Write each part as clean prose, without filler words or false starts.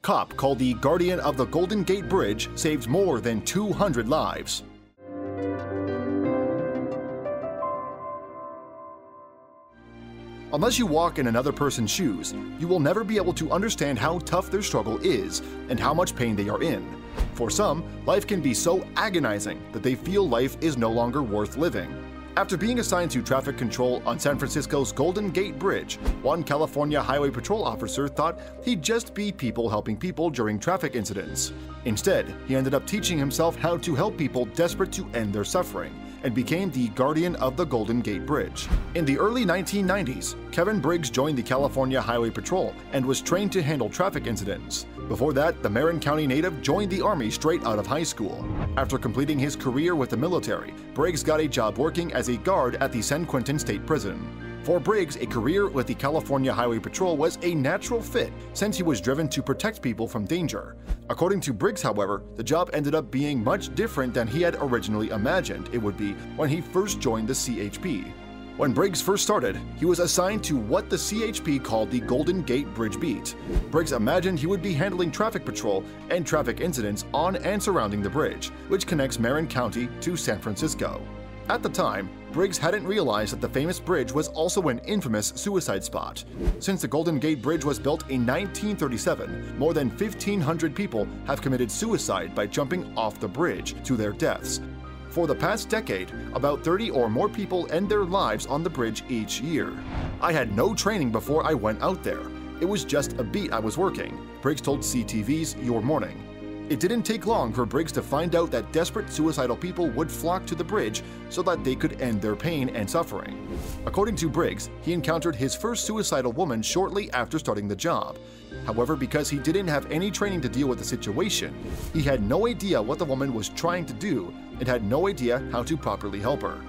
Cop called the Guardian of the Golden Gate Bridge saved more than 200 lives. Unless you walk in another person's shoes, you will never be able to understand how tough their struggle is and how much pain they are in. For some, life can be so agonizing that they feel life is no longer worth living. After being assigned to traffic control on San Francisco's Golden Gate Bridge, one California Highway Patrol officer thought he'd just be people helping people during traffic incidents. Instead, he ended up teaching himself how to help people desperate to end their suffering, and became the Guardian of the Golden Gate Bridge. In the early 1990s, Kevin Briggs joined the California Highway Patrol and was trained to handle traffic incidents. Before that, the Marin County native joined the Army straight out of high school. After completing his career with the military, Briggs got a job working as a guard at the San Quentin State Prison. For Briggs, a career with the California Highway Patrol was a natural fit since he was driven to protect people from danger. According to Briggs, however, the job ended up being much different than he had originally imagined it would be when he first joined the CHP. When Briggs first started, he was assigned to what the CHP called the Golden Gate Bridge Beat. Briggs imagined he would be handling traffic patrol and traffic incidents on and surrounding the bridge, which connects Marin County to San Francisco. At the time, Briggs hadn't realized that the famous bridge was also an infamous suicide spot. Since the Golden Gate Bridge was built in 1937, more than 1,500 people have committed suicide by jumping off the bridge to their deaths. For the past decade, about 30 or more people end their lives on the bridge each year. I had no training before I went out there. It was just a beat I was working, Briggs told CTV's Your Morning. It didn't take long for Briggs to find out that desperate suicidal people would flock to the bridge so that they could end their pain and suffering. According to Briggs, he encountered his first suicidal woman shortly after starting the job. However, because he didn't have any training to deal with the situation, he had no idea what the woman was trying to do and had no idea how to properly help her.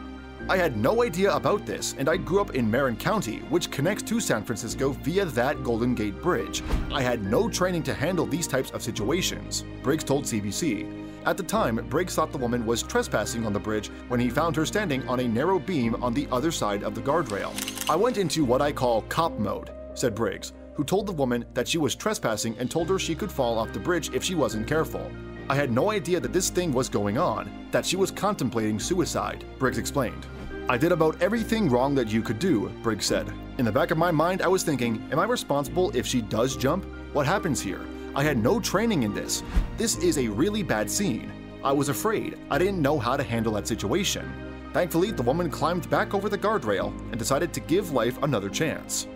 I had no idea about this, and I grew up in Marin County, which connects to San Francisco via that Golden Gate Bridge. I had no training to handle these types of situations, Briggs told CBC. At the time, Briggs thought the woman was trespassing on the bridge when he found her standing on a narrow beam on the other side of the guardrail. I went into what I call cop mode, said Briggs, who told the woman that she was trespassing and told her she could fall off the bridge if she wasn't careful. I had no idea that this thing was going on, that she was contemplating suicide, Briggs explained. I did about everything wrong that you could do, Briggs said. In the back of my mind, I was thinking, am I responsible if she does jump? What happens here? I had no training in this. This is a really bad scene. I was afraid. I didn't know how to handle that situation. Thankfully, the woman climbed back over the guardrail and decided to give life another chance.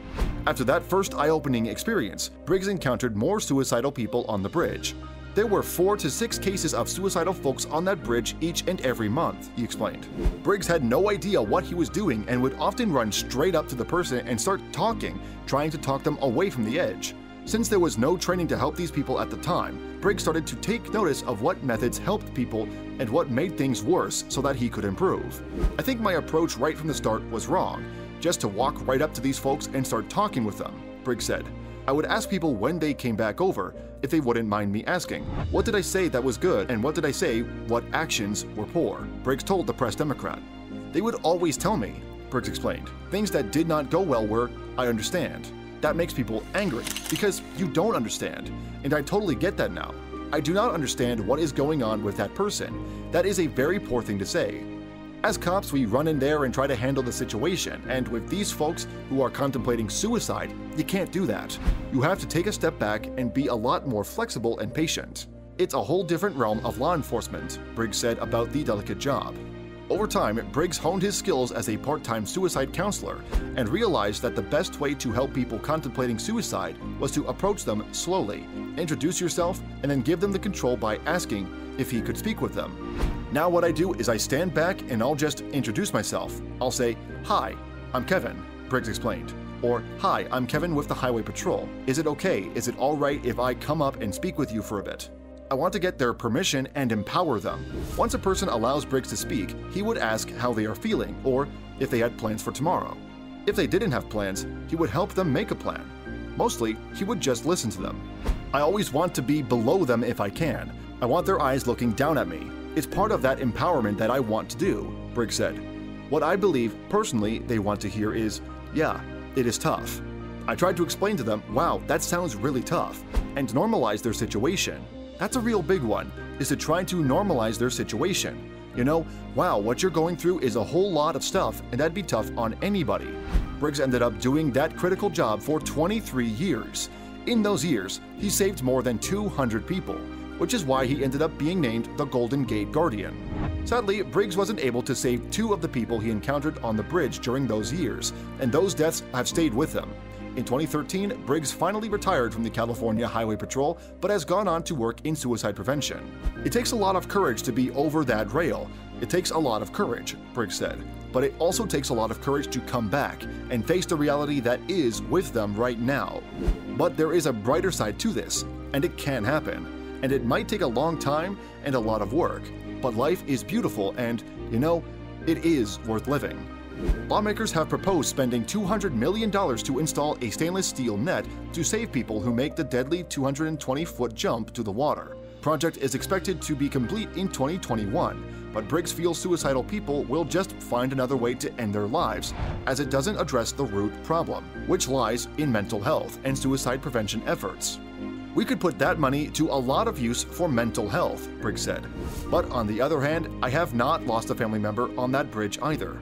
After that first eye-opening experience, Briggs encountered more suicidal people on the bridge. There were 4 to 6 cases of suicidal folks on that bridge each and every month, he explained. Briggs had no idea what he was doing and would often run straight up to the person and start talking, trying to talk them away from the edge. Since there was no training to help these people at the time, Briggs started to take notice of what methods helped people and what made things worse so that he could improve. I think my approach right from the start was wrong, just to walk right up to these folks and start talking with them, Briggs said. I would ask people when they came back over, if they wouldn't mind me asking, what did I say that was good and what did I say what actions were poor, Briggs told the Press Democrat. They would always tell me, Briggs explained. Things that did not go well were, I understand. That makes people angry because you don't understand, and I totally get that now. I do not understand what is going on with that person. That is a very poor thing to say. As cops, we run in there and try to handle the situation, and with these folks who are contemplating suicide, you can't do that. You have to take a step back and be a lot more flexible and patient. It's a whole different realm of law enforcement, Briggs said about the delicate job. Over time, Briggs honed his skills as a part-time suicide counselor and realized that the best way to help people contemplating suicide was to approach them slowly, introduce yourself, and then give them the control by asking if he could speak with them. Now what I do is I stand back and I'll just introduce myself. I'll say, "Hi, I'm Kevin," Briggs explained. Or, "Hi, I'm Kevin with the Highway Patrol. Is it okay? Is it all right if I come up and speak with you for a bit?" I want to get their permission and empower them. Once a person allows Briggs to speak, he would ask how they are feeling or if they had plans for tomorrow. If they didn't have plans, he would help them make a plan. Mostly, he would just listen to them. I always want to be below them if I can. I want their eyes looking down at me. It's part of that empowerment that I want to do, Briggs said. What I believe, personally, they want to hear is, yeah, it is tough. I tried to explain to them, wow, that sounds really tough. and normalize their situation. That's a real big one, is to try to normalize their situation. You know, wow, what you're going through is a whole lot of stuff, and that'd be tough on anybody. Briggs ended up doing that critical job for 23 years. In those years, he saved more than 200 people, which is why he ended up being named the Golden Gate Guardian. Sadly, Briggs wasn't able to save 2 of the people he encountered on the bridge during those years, and those deaths have stayed with him. In 2013, Briggs finally retired from the California Highway Patrol, but has gone on to work in suicide prevention. It takes a lot of courage to be over that rail. It takes a lot of courage, Briggs said, but it also takes a lot of courage to come back and face the reality that is with them right now. But there is a brighter side to this, and it can happen. And it might take a long time and a lot of work, but life is beautiful and, you know, it is worth living. Lawmakers have proposed spending $200 million to install a stainless steel net to save people who make the deadly 220-foot jump to the water. Project is expected to be complete in 2021, but Briggs feels suicidal people will just find another way to end their lives, as it doesn't address the root problem, which lies in mental health and suicide prevention efforts. We could put that money to a lot of use for mental health, Briggs said. But on the other hand, I have not lost a family member on that bridge either.